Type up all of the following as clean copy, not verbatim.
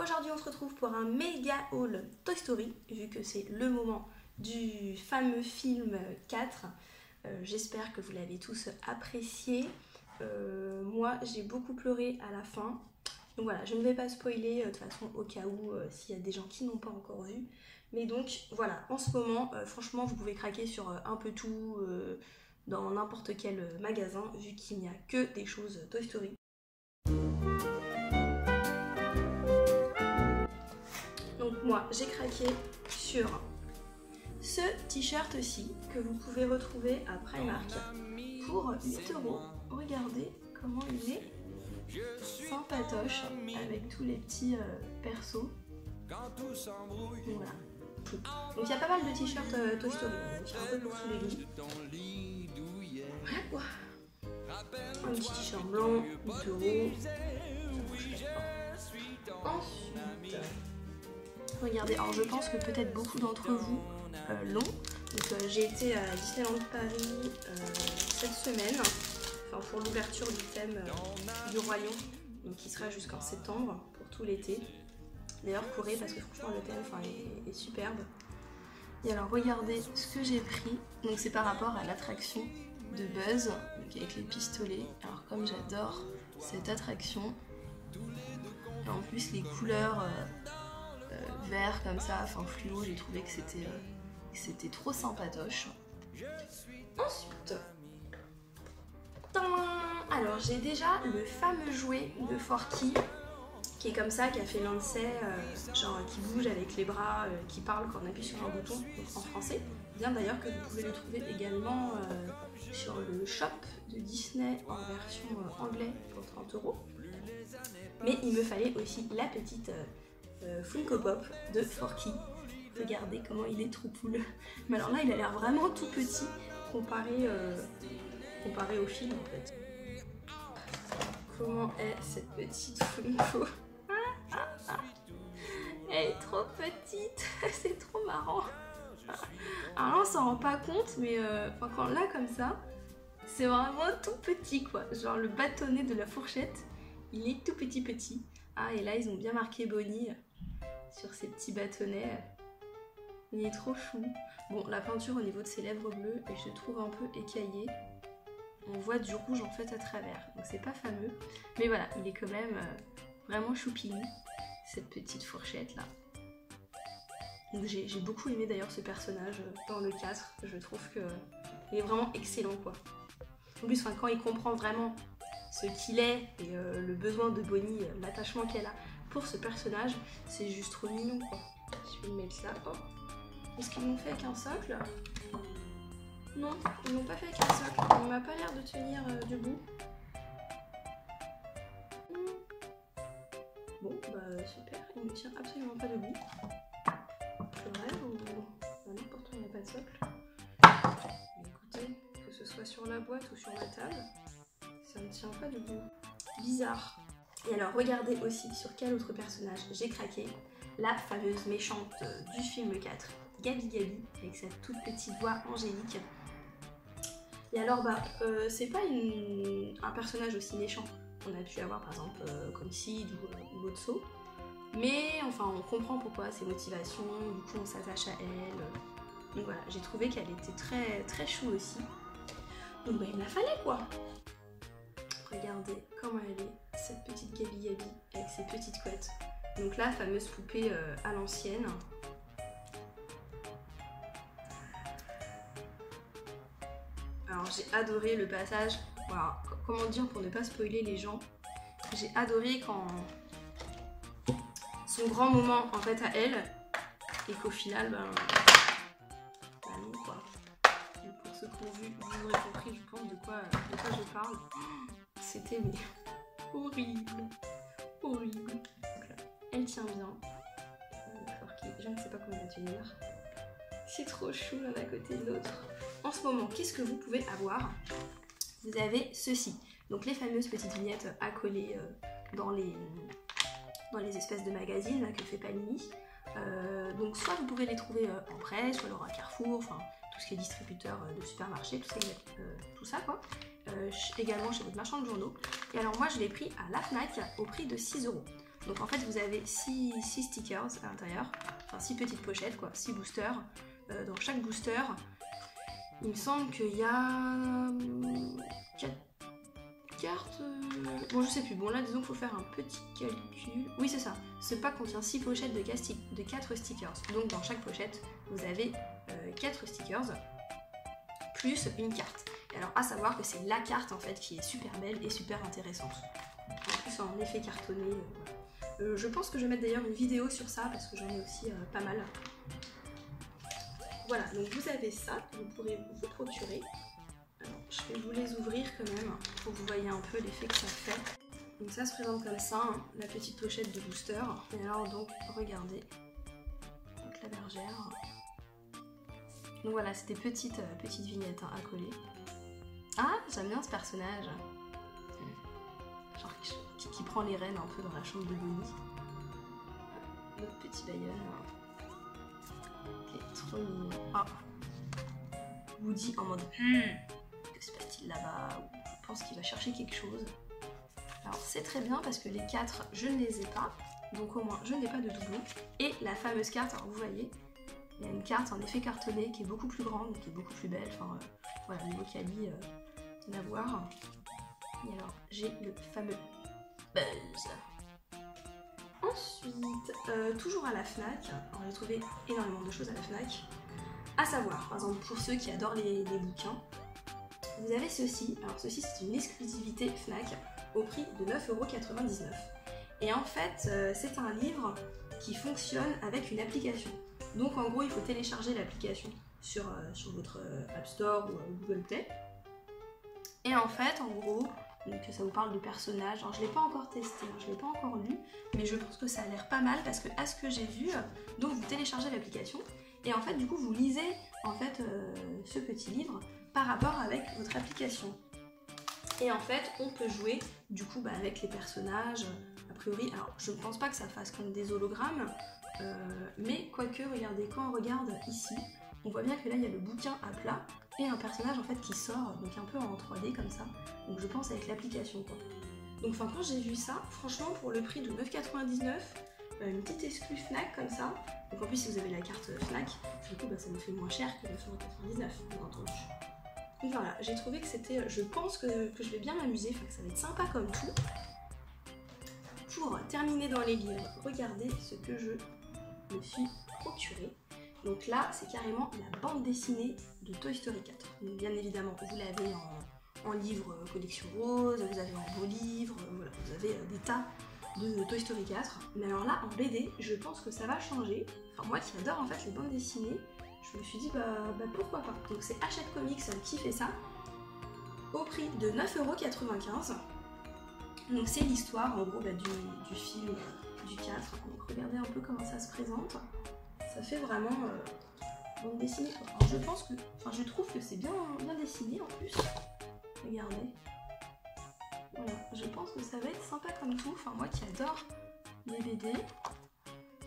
aujourd'hui on se retrouve pour un méga haul Toy Story, vu que c'est le moment du fameux film 4. J'espère que vous l'avez tous apprécié. Moi j'ai beaucoup pleuré à la fin. Donc voilà, je ne vais pas spoiler de toute façon au cas où s'il y a des gens qui n'ont pas encore vu. Mais donc voilà, en ce moment, franchement vous pouvez craquer sur un peu tout dans n'importe quel magasin, vu qu'il n'y a que des choses Toy Story. Donc moi j'ai craqué sur ce t-shirt-ci que vous pouvez retrouver à Primark pour 8 €. Regardez comment il est sympatoche avec tous les petits persos. Voilà. Donc il y a pas mal de t-shirts Toy Story, donc il y a un peu pour tous les goûts. Voilà quoi. Un petit t-shirt blanc, 8 €. Ensuite, regardez, alors je pense que peut-être beaucoup d'entre vous l'ont. Donc j'ai été à Disneyland Paris cette semaine, enfin pour l'ouverture du thème du Roi Lion, donc qui sera jusqu'en septembre pour tout l'été. D'ailleurs courez parce que franchement le thème est superbe. Et alors regardez ce que j'ai pris, donc c'est par rapport à l'attraction de Buzz, donc avec les pistolets. Alors comme j'adore cette attraction, et en plus les couleurs vert comme ça, enfin fluo, j'ai trouvé que c'était trop sympatoche. Ensuite, alors j'ai déjà le fameux jouet de Forky qui est comme ça, qui a fait Lancet, genre qui bouge avec les bras, qui parle quand on appuie sur un bouton, donc en français. Bien d'ailleurs que vous pouvez le trouver également sur le shop de Disney en version anglais pour 30 €. Mais il me fallait aussi la petite Funko Pop de Forky. Regardez comment il est trop cool. Mais alors là il a l'air vraiment tout petit comparé au film en fait. Comment est cette petite Funko? Elle est trop petite, c'est trop marrant. Alors là on s'en rend pas compte, mais quand là comme ça, c'est vraiment tout petit quoi. Genre le bâtonnet de la fourchette, il est tout petit. Ah et là ils ont bien marqué Bonnie sur ces petits bâtonnets. Il est trop chou. Bon, la peinture au niveau de ses lèvres bleues, et je trouve un peu écaillée. On voit du rouge en fait à travers, donc c'est pas fameux. Mais voilà, il est quand même vraiment choupini, cette petite fourchette là. Donc j'ai beaucoup aimé d'ailleurs ce personnage dans le 4. Je trouve qu'il est vraiment excellent quoi. En plus, quand il comprend vraiment ce qu'il est et le besoin de Bonnie, l'attachement qu'elle a pour ce personnage, c'est juste trop mignon quoi. Je vais le mettre là. Oh. Est-ce qu'ils l'ont fait avec un socle? Non, ils l'ont pas fait avec un socle. Il m'a pas l'air de tenir debout. Bon, bah super, il ne tient absolument pas debout. C'est vrai ou non, pourtant il n'y a pas de socle. Mais écoutez, que ce soit sur la boîte ou sur la table, ça ne tient pas debout. Bizarre. Et alors regardez aussi sur quel autre personnage j'ai craqué. La fameuse méchante du film 4, Gabi Gabi, avec sa toute petite voix angélique. Et alors c'est pas un personnage aussi méchant qu'on a pu avoir par exemple comme Sid ou Lotso, mais enfin on comprend pourquoi ses motivations, du coup on s'attache à elle. Donc voilà, j'ai trouvé qu'elle était très chou aussi. Donc il me la fallait quoi. Regardez comment elle est, cette petite Gabi Gabi avec ses petites couettes. Donc la fameuse poupée à l'ancienne. Alors j'ai adoré le passage, voilà, comment dire pour ne pas spoiler les gens, j'ai adoré quand son grand moment en fait à elle, et qu'au final, non quoi. Et pour ceux qui ont vu, vous aurez compris je pense de quoi je parle. C'était horrible. Donc là, elle tient bien. Je ne sais pas comment elle va tenir. C'est trop chou l'un à côté de l'autre. En ce moment, qu'est-ce que vous pouvez avoir? Vous avez ceci, donc les fameuses petites vignettes à coller dans les espèces de magazines là, que fait Panini. Donc soit vous pouvez les trouver en presse, ou alors à Carrefour, enfin tout ce qui est distributeur de supermarché, tout ça quoi. Également chez votre marchand de journaux. Et alors moi je l'ai pris à la Fnac au prix de 6 €. Donc en fait vous avez 6 stickers à l'intérieur, enfin 6 petites pochettes quoi, 6 boosters. Dans chaque booster, il me semble qu'il y a 4 cartes. Bon je sais plus, bon là disons qu'il faut faire un petit calcul. Oui c'est ça, ce pack contient 6 pochettes de 4 stickers. Donc dans chaque pochette vous avez 4 stickers plus une carte. Et alors à savoir que c'est la carte en fait qui est super belle et super intéressante. En plus en effet cartonné. Voilà. Je pense que je vais mettre d'ailleurs une vidéo sur ça parce que j'en ai aussi pas mal. Voilà, donc vous avez ça, vous pourrez vous procurer. Alors, je vais vous les ouvrir quand même pour que vous voyez un peu l'effet que ça fait. Donc ça se présente comme ça, hein, la petite pochette de booster. Et alors donc, regardez, donc la bergère. Donc voilà, c'est des petites vignettes hein, à coller. Ah, j'aime bien ce personnage. Genre qui prend les rênes un peu dans la chambre de Bonnie. Notre petit Bayonne. Ok, trop mignon. Ah. Woody en mode que se passe-t-il là-bas? Je pense qu'il va chercher quelque chose. Alors c'est très bien parce que les 4 je ne les ai pas, donc au moins je n'ai pas de doublon. Et la fameuse carte, alors vous voyez, il y a une carte en effet cartonnée qui est beaucoup plus grande, qui est beaucoup plus belle. Enfin voilà, niveau quali, à voir. Et alors j'ai le fameux Buzz. Ensuite, toujours à la Fnac, alors j'ai trouvé énormément de choses à la Fnac. À savoir, par exemple pour ceux qui adorent les bouquins, vous avez ceci. Alors ceci c'est une exclusivité Fnac au prix de 9,99 €. Et en fait c'est un livre qui fonctionne avec une application. Donc en gros il faut télécharger l'application sur votre App Store ou Google Play. Et en fait en gros, donc ça vous parle de personnages. Alors je ne l'ai pas encore testé, hein, je ne l'ai pas encore lu, mais je pense que ça a l'air pas mal parce que à ce que j'ai vu, donc vous téléchargez l'application et en fait du coup vous lisez en fait ce petit livre par rapport avec votre application. Et en fait on peut jouer du coup avec les personnages, a priori. Alors je ne pense pas que ça fasse comme des hologrammes, mais quoique regardez, quand on regarde ici, on voit bien que là il y a le bouquin à plat et un personnage en fait qui sort, donc un peu en 3D comme ça, donc je pense avec l'application quoi. Donc enfin quand j'ai vu ça, franchement pour le prix de 9,99 €, une petite exclue Fnac comme ça, donc en plus si vous avez la carte Fnac, du coup ça me fait moins cher que 9,99 €, bien entendu. Donc voilà, j'ai trouvé que c'était, je pense que je vais bien m'amuser, enfin que ça va être sympa comme tout. Pour terminer dans les livres, regardez ce que je me suis procuré. Donc là, c'est carrément la bande dessinée de Toy Story 4. Donc bien évidemment, vous l'avez en livre collection rose, vous avez en beau livre, voilà, vous avez des tas de Toy Story 4. Mais alors là, en BD, je pense que ça va changer. Enfin moi qui adore en fait les bandes dessinées, je me suis dit bah pourquoi pas. Donc c'est Hachette Comics qui fait ça, au prix de 9,95 €. Donc c'est l'histoire en gros du film du 4. Donc regardez un peu comment ça se présente. Ça fait vraiment bande dessinée quoi. Alors je pense que, enfin je trouve que c'est bien dessiné en plus. Regardez. Voilà, je pense que ça va être sympa comme tout. Enfin moi qui adore les BD,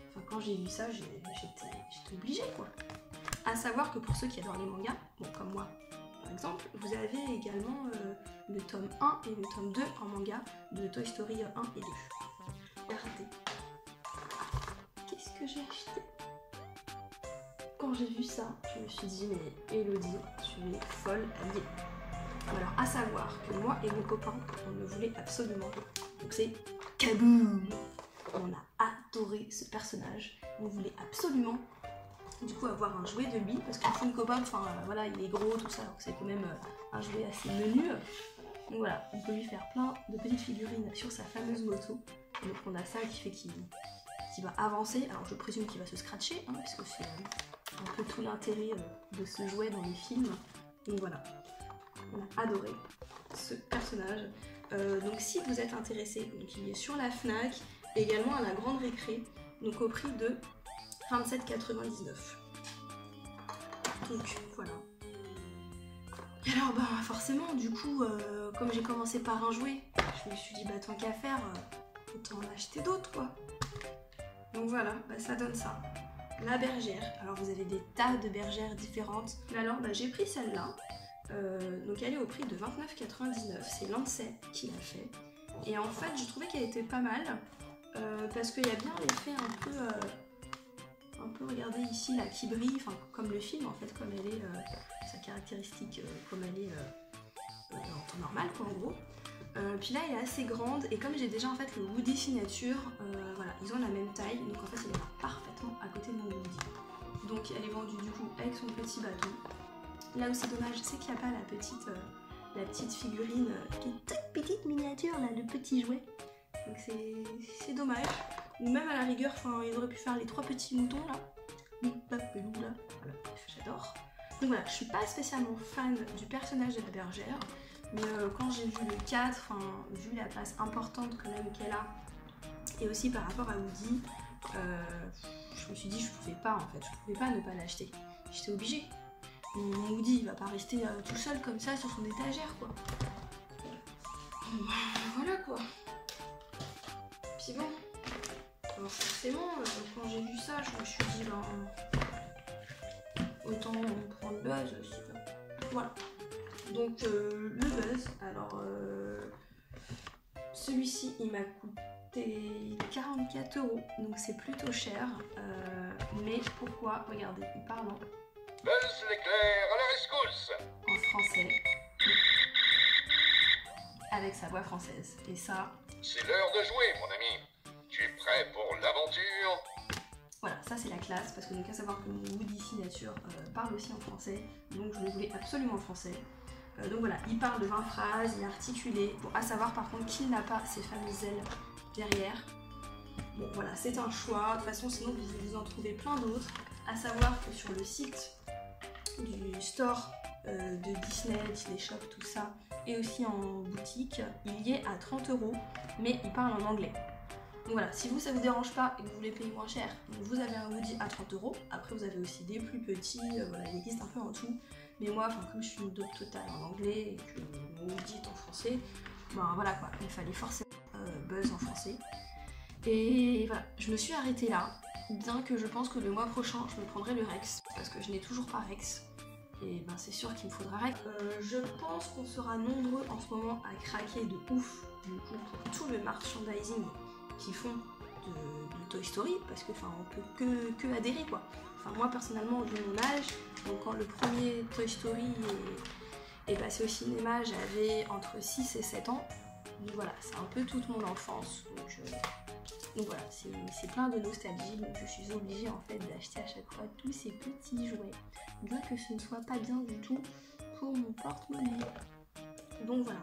enfin quand j'ai vu ça j'étais obligée quoi. À savoir que pour ceux qui adorent les mangas, bon comme moi par exemple, vous avez également le tome 1 et le tome 2 en manga de Toy Story 1 et 2. Regardez. Qu'est-ce que j'ai acheté? Quand j'ai vu ça, je me suis dit mais Elodie, tu es folle alliée. Alors à savoir que moi et mon copain, on le voulait absolument. Donc c'est Kaboom! On a adoré ce personnage. On voulait absolument du coup avoir un jouet de lui parce que Funko Pop, enfin voilà, il est gros tout ça, donc c'est quand même un jouet assez menu. Donc voilà, on peut lui faire plein de petites figurines sur sa fameuse moto. Donc on a ça qui fait qu'il va avancer. Alors je présume qu'il va se scratcher, hein, puisque c'est un peu tout l'intérêt de ce jouet dans les films. Donc voilà, on a adoré ce personnage. Donc si vous êtes intéressé, donc il est sur la Fnac, également à la Grande Récré, donc au prix de 27,99 €. Donc voilà. Et alors bah forcément du coup comme j'ai commencé par un jouet, je me suis dit bah tant qu'à faire, autant en acheter d'autres quoi. Donc voilà, bah ça donne ça. La bergère, alors vous avez des tas de bergères différentes, mais alors bah, j'ai pris celle-là, donc elle est au prix de 29,99 €, c'est Lancet qui l'a fait, et en fait je trouvais qu'elle était pas mal, parce qu'il y a bien l'effet un peu, regardez ici là, qui brille, enfin comme le film en fait, comme elle est, sa caractéristique, comme elle est en temps normal quoi en gros. Puis là elle est assez grande et comme j'ai déjà en fait le Woody signature, voilà, ils ont la même taille, donc en fait il est parfaitement à côté de mon Woody. Donc elle est vendue du coup avec son petit bâton. Là où c'est dommage, c'est qu'il n'y a pas la petite figurine qui est toute petite miniature là, le petit jouet. Donc c'est dommage. Ou même à la rigueur, ils auraient pu faire les 3 petits moutons là. Voilà, j'adore. Donc voilà, je suis pas spécialement fan du personnage de la bergère. Mais quand j'ai vu le 4, vu la place importante quand même qu'elle a, et aussi par rapport à Woody, je me suis dit je pouvais pas en fait, je pouvais pas ne pas l'acheter. J'étais obligée. Mon Woody il va pas rester tout seul comme ça sur son étagère quoi. Voilà quoi. Puis bon, alors forcément quand j'ai vu ça je me suis dit autant prendre Buzz aussi. Voilà. Donc le Buzz, alors celui-ci il m'a coûté 44 €, donc c'est plutôt cher. Mais pourquoi? Regardez, il parle en Buzz l'éclair à la rescousse en français, avec sa voix française. Et ça... C'est l'heure de jouer, mon ami. Tu es prêt pour l'aventure? Voilà, ça c'est la classe, parce que donc à savoir que mon Woody signature parle aussi en français, donc je le voulais absolument en français. Donc voilà, il parle de 20 phrases, il est articulé. Bon, à savoir par contre qu'il n'a pas ces fameuses ailes derrière. Bon voilà, c'est un choix. De toute façon, sinon vous en trouvez plein d'autres. À savoir que sur le site du store de Disney, Disney Shop, tout ça, et aussi en boutique, il y est à 30 €, mais il parle en anglais. Donc voilà, si vous ça vous dérange pas et que vous voulez payer moins cher, donc vous avez un Woody à 30 €. Après vous avez aussi des plus petits, voilà, il existe un peu en tout. Mais moi, comme je suis une dope totale en anglais et que mon Woody est en français, ben voilà quoi, il fallait forcément Buzz en français. Et voilà, je me suis arrêtée là, bien que je pense que le mois prochain, je me prendrai le Rex, parce que je n'ai toujours pas Rex. Et ben c'est sûr qu'il me faudra Rex. Je pense qu'on sera nombreux en ce moment à craquer de ouf, du coup, pour tout le merchandising qu'ils font de Toy Story, parce que on peut que adhérer quoi. Moi personnellement, vu mon âge, donc quand le premier Toy Story est passé au cinéma, j'avais entre 6 et 7 ans. Donc voilà, c'est un peu toute mon enfance. Donc voilà, c'est plein de nostalgie, donc je suis obligée en fait d'acheter à chaque fois tous ces petits jouets. Bien que ce ne soit pas bien du tout pour mon porte-monnaie. Donc voilà,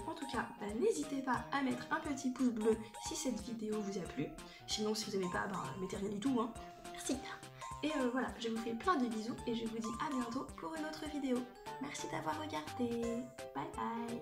en tout cas, n'hésitez pas à mettre un petit pouce bleu si cette vidéo vous a plu. Sinon, si vous n'aimez pas, mettez rien du tout, hein. Merci. Et voilà, je vous fais plein de bisous et je vous dis à bientôt pour une autre vidéo. Merci d'avoir regardé. Bye bye.